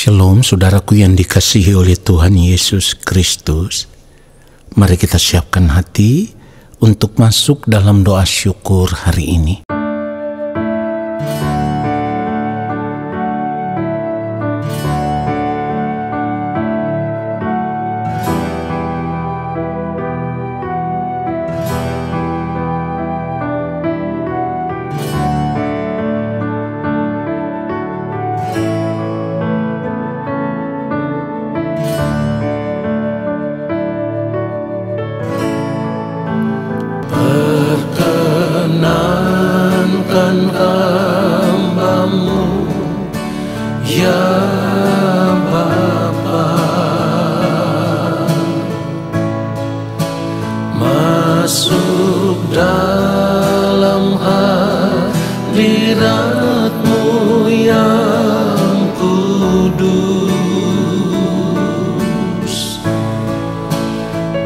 Shalom saudaraku yang dikasihi oleh Tuhan Yesus Kristus. Mari kita siapkan hati untuk masuk dalam doa syukur hari ini. Perkenankan hamba-Mu, ya Bapa, masuk dalam hadirat-Mu yang kudus.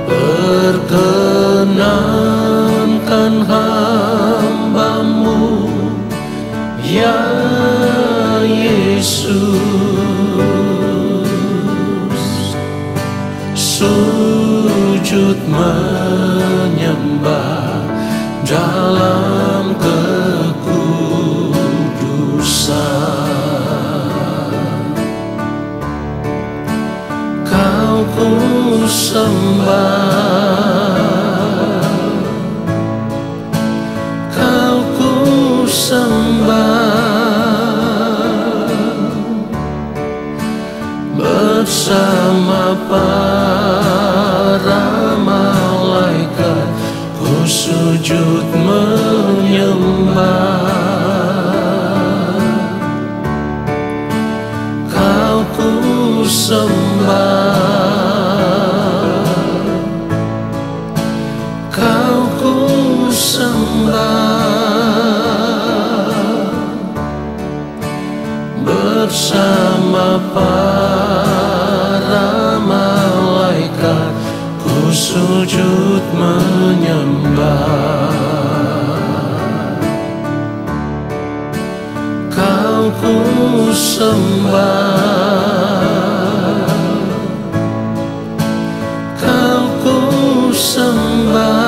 Perkenankan hamba-Mu, ya Yesus, sujud menyembah dalam kekudusan. Kau ku sembah, Kau ku sembah, bersama para malaikat ku sujud menyembah. Kau ku sembah, Kau ku sembah, bersama para malaikat ku sujud menyembah. Kau ku sembah, Kau ku sembah,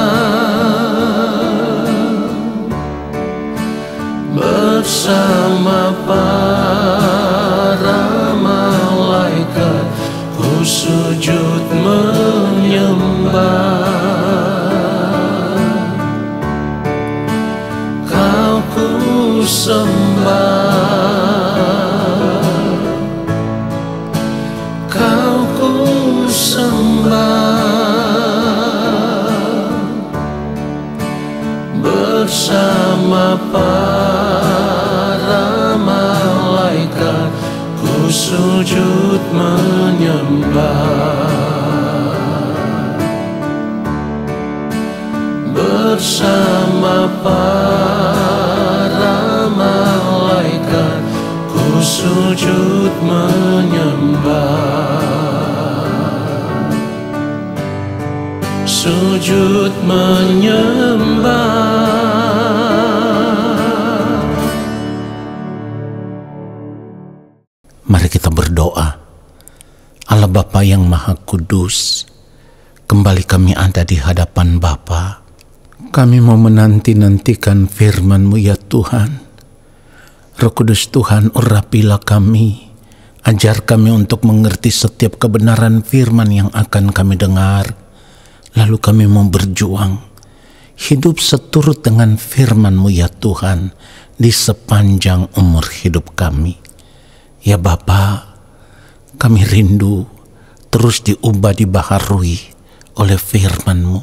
bersama para malaikat ku sujud menyembah. Kau ku sembah, Kau ku sembah, bersama para malaikat ku sujud menyembah. Bersama para malaikat ku sujud menyembah. Sujud menyembah. Mari kita berdoa. Allah Bapa yang Maha Kudus, kembali kami ada di hadapan Bapa. Kami mau menanti-nantikan firman-Mu ya Tuhan. Roh Kudus Tuhan, urapilah kami. Ajar kami untuk mengerti setiap kebenaran firman yang akan kami dengar. Lalu kami mau berjuang, hidup seturut dengan firman-Mu ya Tuhan, di sepanjang umur hidup kami. Ya Bapa, kami rindu terus diubah, dibaharui oleh firman-Mu,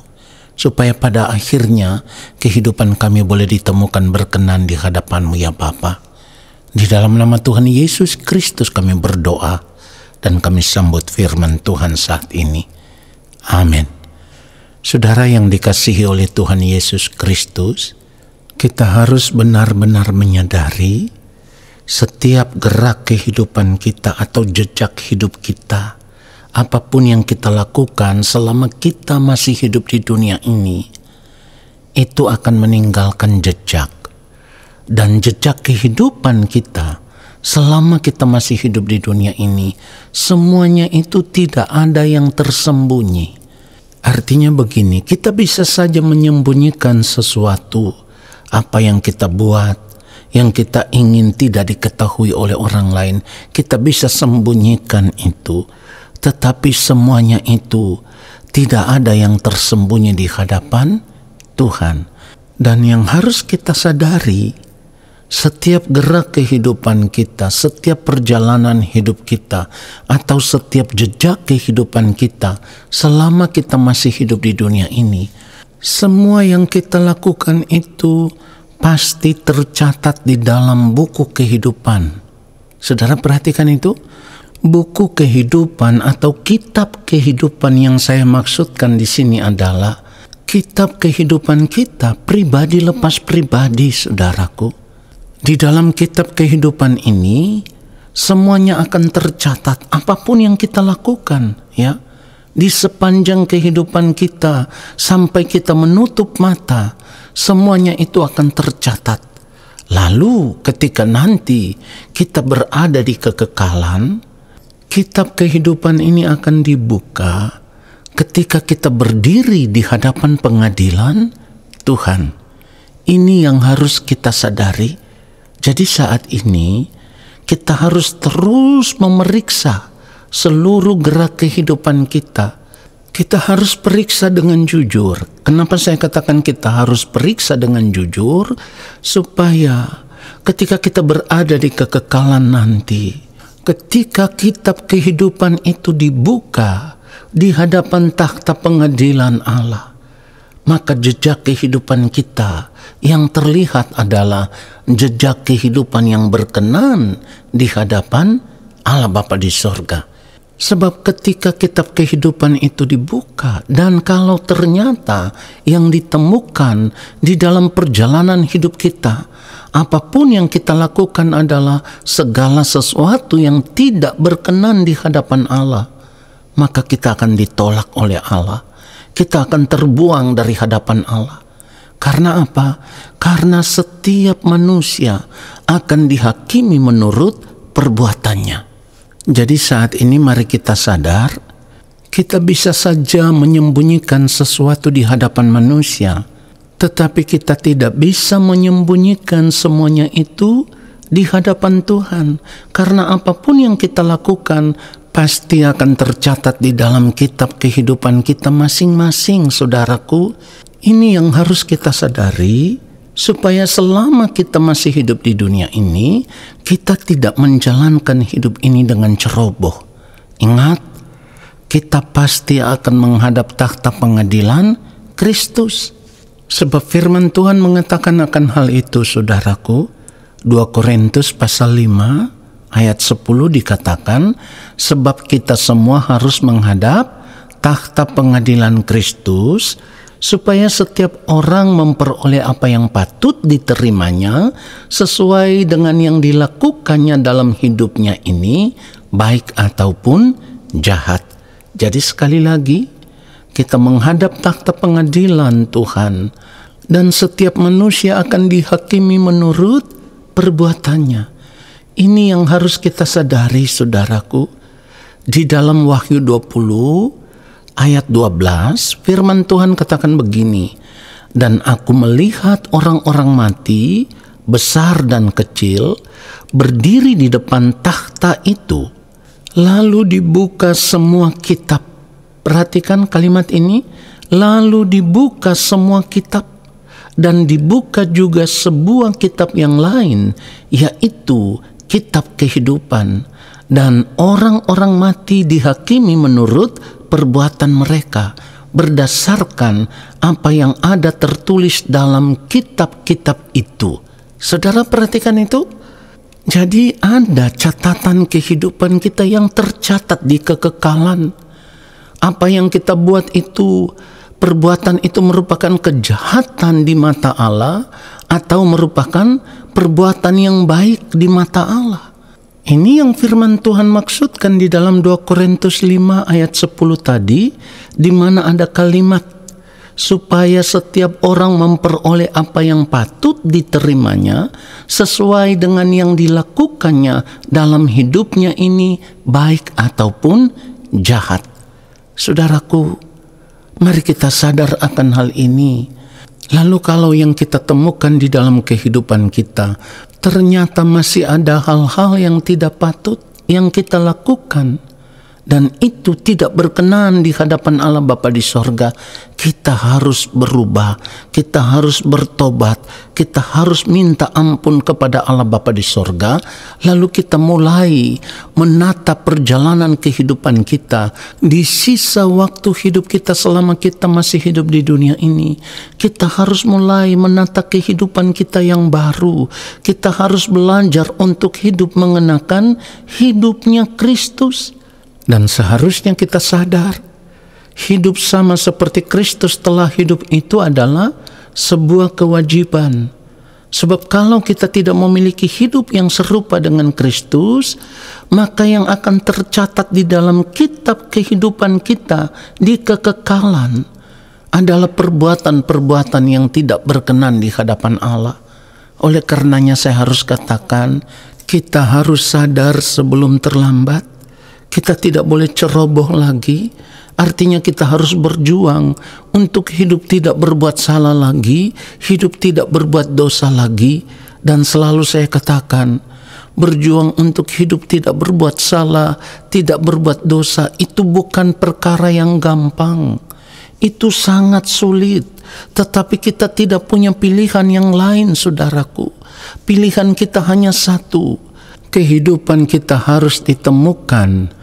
supaya pada akhirnya kehidupan kami boleh ditemukan berkenan di hadapan-Mu ya Bapa. Di dalam nama Tuhan Yesus Kristus kami berdoa dan kami sambut firman Tuhan saat ini. Amin. Saudara yang dikasihi oleh Tuhan Yesus Kristus, kita harus benar-benar menyadari setiap gerak kehidupan kita atau jejak hidup kita, apapun yang kita lakukan selama kita masih hidup di dunia ini, itu akan meninggalkan jejak. Dan jejak kehidupan kita selama kita masih hidup di dunia ini, semuanya itu tidak ada yang tersembunyi. Artinya begini, kita bisa saja menyembunyikan sesuatu, apa yang kita buat, yang kita ingin tidak diketahui oleh orang lain, kita bisa sembunyikan itu. Tetapi semuanya itu tidak ada yang tersembunyi di hadapan Tuhan. Dan yang harus kita sadari, setiap gerak kehidupan kita, setiap perjalanan hidup kita, atau setiap jejak kehidupan kita selama kita masih hidup di dunia ini, semua yang kita lakukan itu pasti tercatat di dalam buku kehidupan. Saudara perhatikan itu, buku kehidupan atau kitab kehidupan yang saya maksudkan di sini adalah kitab kehidupan kita pribadi lepas pribadi, saudaraku. Di dalam kitab kehidupan ini semuanya akan tercatat, apapun yang kita lakukan, ya. Di sepanjang kehidupan kita sampai kita menutup mata, semuanya itu akan tercatat. Lalu ketika nanti kita berada di kekekalan, kitab kehidupan ini akan dibuka ketika kita berdiri di hadapan pengadilan Tuhan. Ini yang harus kita sadari. Jadi saat ini kita harus terus memeriksa seluruh gerak kehidupan kita. Kita harus periksa dengan jujur. Kenapa saya katakan kita harus periksa dengan jujur? Supaya ketika kita berada di kekekalan nanti, ketika kitab kehidupan itu dibuka di hadapan takhta pengadilan Allah, maka jejak kehidupan kita yang terlihat adalah jejak kehidupan yang berkenan di hadapan Allah Bapa di sorga. Sebab ketika kitab kehidupan itu dibuka, dan kalau ternyata yang ditemukan di dalam perjalanan hidup kita, apapun yang kita lakukan adalah segala sesuatu yang tidak berkenan di hadapan Allah, maka kita akan ditolak oleh Allah. Kita akan terbuang dari hadapan Allah. Karena apa? Karena setiap manusia akan dihakimi menurut perbuatannya. Jadi saat ini mari kita sadar, kita bisa saja menyembunyikan sesuatu di hadapan manusia, tetapi kita tidak bisa menyembunyikan semuanya itu di hadapan Tuhan. Karena apapun yang kita lakukan pasti akan tercatat di dalam kitab kehidupan kita masing-masing, saudaraku. Ini yang harus kita sadari, supaya selama kita masih hidup di dunia ini, kita tidak menjalankan hidup ini dengan ceroboh. Ingat, kita pasti akan menghadap takhta pengadilan Kristus. Sebab firman Tuhan mengatakan akan hal itu, saudaraku. 2 Korintus pasal 5 ayat 10 dikatakan, sebab kita semua harus menghadap takhta pengadilan Kristus, supaya setiap orang memperoleh apa yang patut diterimanya sesuai dengan yang dilakukannya dalam hidupnya ini, baik ataupun jahat. Jadi sekali lagi, kita menghadap takhta pengadilan Tuhan, dan setiap manusia akan dihakimi menurut perbuatannya. Ini yang harus kita sadari, saudaraku. Di dalam Wahyu 20 ayat 12, firman Tuhan katakan begini, dan aku melihat orang-orang mati, besar dan kecil, berdiri di depan takhta itu. Lalu dibuka semua kitab. Perhatikan kalimat ini, lalu dibuka semua kitab. Dan dibuka juga sebuah kitab yang lain, yaitu kitab kehidupan. Dan orang-orang mati dihakimi menurut perbuatan mereka berdasarkan apa yang ada tertulis dalam kitab-kitab itu. Saudara perhatikan itu. Jadi ada catatan kehidupan kita yang tercatat di kekekalan. Apa yang kita buat itu, perbuatan itu merupakan kejahatan di mata Allah atau merupakan perbuatan yang baik di mata Allah. Ini yang firman Tuhan maksudkan di dalam 2 Korintus 5 ayat 10 tadi, di mana ada kalimat, supaya setiap orang memperoleh apa yang patut diterimanya sesuai dengan yang dilakukannya dalam hidupnya ini, baik ataupun jahat. Saudaraku, mari kita sadar akan hal ini. Lalu kalau yang kita temukan di dalam kehidupan kita, ternyata masih ada hal-hal yang tidak patut yang kita lakukan, dan itu tidak berkenan di hadapan Allah Bapa di sorga, kita harus berubah, kita harus bertobat, kita harus minta ampun kepada Allah Bapa di sorga. Lalu kita mulai menata perjalanan kehidupan kita di sisa waktu hidup kita selama kita masih hidup di dunia ini. Kita harus mulai menata kehidupan kita yang baru. Kita harus belajar untuk hidup mengenakan hidupnya Kristus. Dan seharusnya kita sadar, hidup sama seperti Kristus telah hidup itu adalah sebuah kewajiban. Sebab kalau kita tidak memiliki hidup yang serupa dengan Kristus, maka yang akan tercatat di dalam kitab kehidupan kita di kekekalan adalah perbuatan-perbuatan yang tidak berkenan di hadapan Allah. Oleh karenanya saya harus katakan, kita harus sadar sebelum terlambat. Kita tidak boleh ceroboh lagi. Artinya kita harus berjuang untuk hidup tidak berbuat salah lagi, hidup tidak berbuat dosa lagi. Dan selalu saya katakan, berjuang untuk hidup tidak berbuat salah, tidak berbuat dosa, itu bukan perkara yang gampang. Itu sangat sulit. Tetapi kita tidak punya pilihan yang lain, saudaraku. Pilihan kita hanya satu. Kehidupan kita harus ditemukan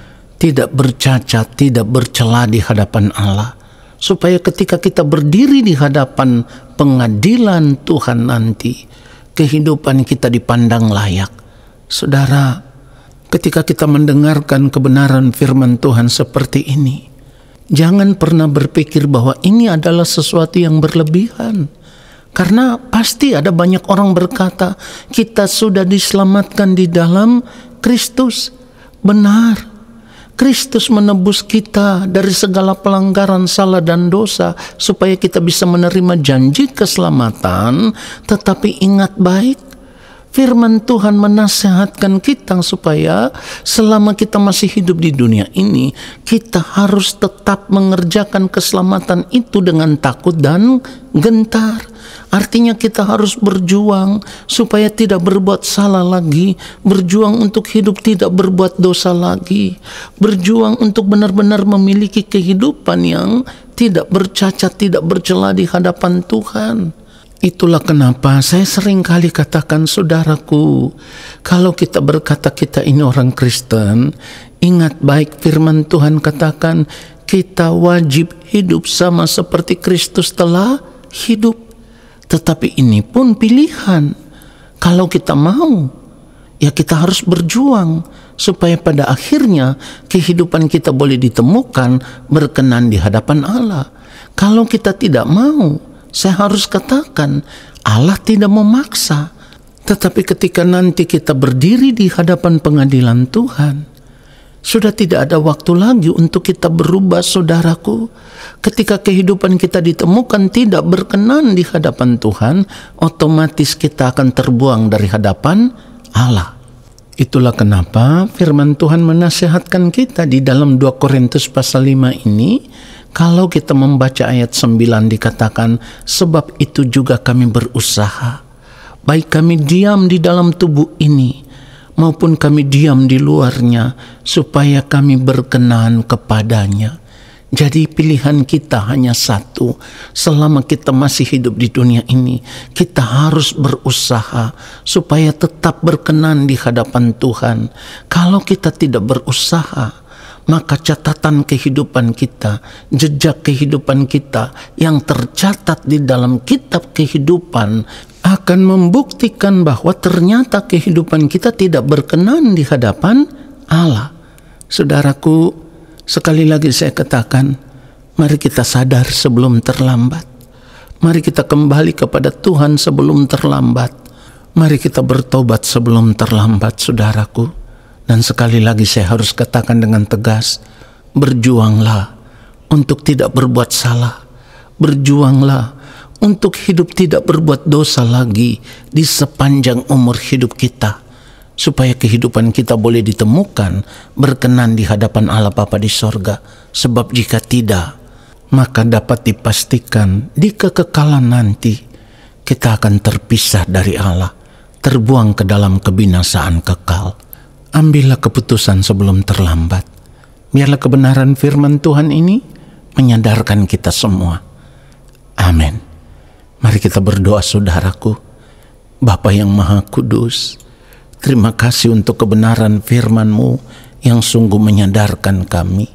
tidak bercacat, tidak bercela di hadapan Allah, supaya ketika kita berdiri di hadapan pengadilan Tuhan nanti, kehidupan kita dipandang layak. Saudara, ketika kita mendengarkan kebenaran firman Tuhan seperti ini, jangan pernah berpikir bahwa ini adalah sesuatu yang berlebihan. Karena pasti ada banyak orang berkata, kita sudah diselamatkan di dalam Kristus. Benar, Kristus menebus kita dari segala pelanggaran, salah dan dosa, supaya kita bisa menerima janji keselamatan. Tetapi ingat baik, firman Tuhan menasihatkan kita supaya selama kita masih hidup di dunia ini, kita harus tetap mengerjakan keselamatan itu dengan takut dan gentar. Artinya kita harus berjuang supaya tidak berbuat salah lagi, berjuang untuk hidup tidak berbuat dosa lagi, berjuang untuk benar-benar memiliki kehidupan yang tidak bercacat, tidak bercela di hadapan Tuhan. Itulah kenapa saya sering kali katakan, saudaraku, kalau kita berkata kita ini orang Kristen, ingat baik firman Tuhan katakan, kita wajib hidup sama seperti Kristus telah hidup. Tetapi ini pun pilihan. Kalau kita mau, ya kita harus berjuang supaya pada akhirnya kehidupan kita boleh ditemukan berkenan di hadapan Allah. Kalau kita tidak mau, saya harus katakan Allah tidak memaksa. Tetapi ketika nanti kita berdiri di hadapan pengadilan Tuhan, sudah tidak ada waktu lagi untuk kita berubah, saudaraku. Ketika kehidupan kita ditemukan tidak berkenan di hadapan Tuhan, otomatis kita akan terbuang dari hadapan Allah. Itulah kenapa firman Tuhan menasihatkan kita di dalam 2 Korintus pasal 5 ini. Kalau kita membaca ayat 9 dikatakan, sebab itu juga kami berusaha, baik kami diam di dalam tubuh ini, maupun kami diam di luarnya, supaya kami berkenan kepadanya. Jadi pilihan kita hanya satu. Selama kita masih hidup di dunia ini, kita harus berusaha supaya tetap berkenan di hadapan Tuhan. Kalau kita tidak berusaha, maka catatan kehidupan kita, jejak kehidupan kita yang tercatat di dalam kitab kehidupan akan membuktikan bahwa ternyata kehidupan kita tidak berkenan di hadapan Allah. Saudaraku, sekali lagi saya katakan, mari kita sadar sebelum terlambat. Mari kita kembali kepada Tuhan sebelum terlambat. Mari kita bertobat sebelum terlambat, saudaraku. Dan sekali lagi saya harus katakan dengan tegas, berjuanglah untuk tidak berbuat salah. berjuanglah untuk hidup tidak berbuat dosa lagi di sepanjang umur hidup kita, supaya kehidupan kita boleh ditemukan berkenan di hadapan Allah Bapa di sorga. Sebab jika tidak, maka dapat dipastikan di kekekalan nanti kita akan terpisah dari Allah, terbuang ke dalam kebinasaan kekal. Ambillah keputusan sebelum terlambat. Biarlah kebenaran firman Tuhan ini menyadarkan kita semua. Amin. Mari kita berdoa, saudaraku. Bapa yang Maha Kudus, terima kasih untuk kebenaran firman-Mu yang sungguh menyadarkan kami.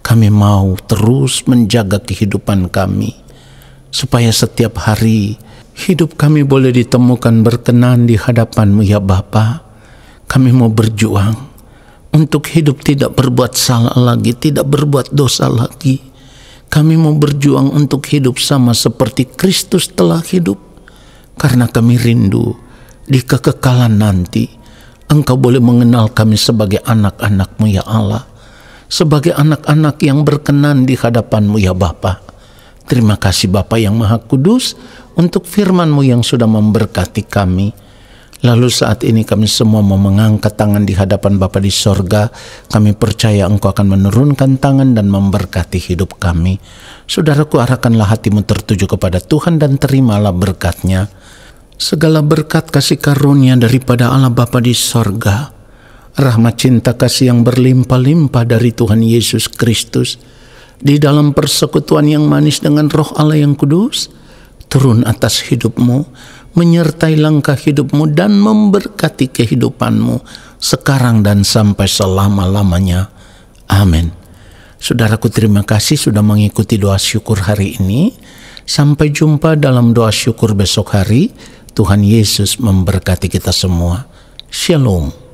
Kami mau terus menjaga kehidupan kami, supaya setiap hari hidup kami boleh ditemukan berkenan di hadapan-Mu ya Bapa. Kami mau berjuang untuk hidup tidak berbuat salah lagi, tidak berbuat dosa lagi. Kami mau berjuang untuk hidup sama seperti Kristus telah hidup. Karena kami rindu di kekekalan nanti Engkau boleh mengenal kami sebagai anak-anak-Mu ya Allah, sebagai anak-anak yang berkenan di hadapan-Mu ya Bapa. Terima kasih Bapa yang Maha Kudus untuk firman-Mu yang sudah memberkati kami. Lalu saat ini kami semua mau mengangkat tangan di hadapan Bapa di sorga. Kami percaya Engkau akan menurunkan tangan dan memberkati hidup kami. Saudaraku, arahkanlah hatimu tertuju kepada Tuhan dan terimalah berkat-Nya. Segala berkat kasih karunia daripada Allah Bapa di sorga, rahmat cinta kasih yang berlimpah-limpah dari Tuhan Yesus Kristus, di dalam persekutuan yang manis dengan Roh Allah yang kudus, turun atas hidupmu, menyertai langkah hidupmu dan memberkati kehidupanmu sekarang dan sampai selama-lamanya. Amin. Saudaraku, terima kasih sudah mengikuti doa syukur hari ini. Sampai jumpa dalam doa syukur besok hari. Tuhan Yesus memberkati kita semua. Shalom.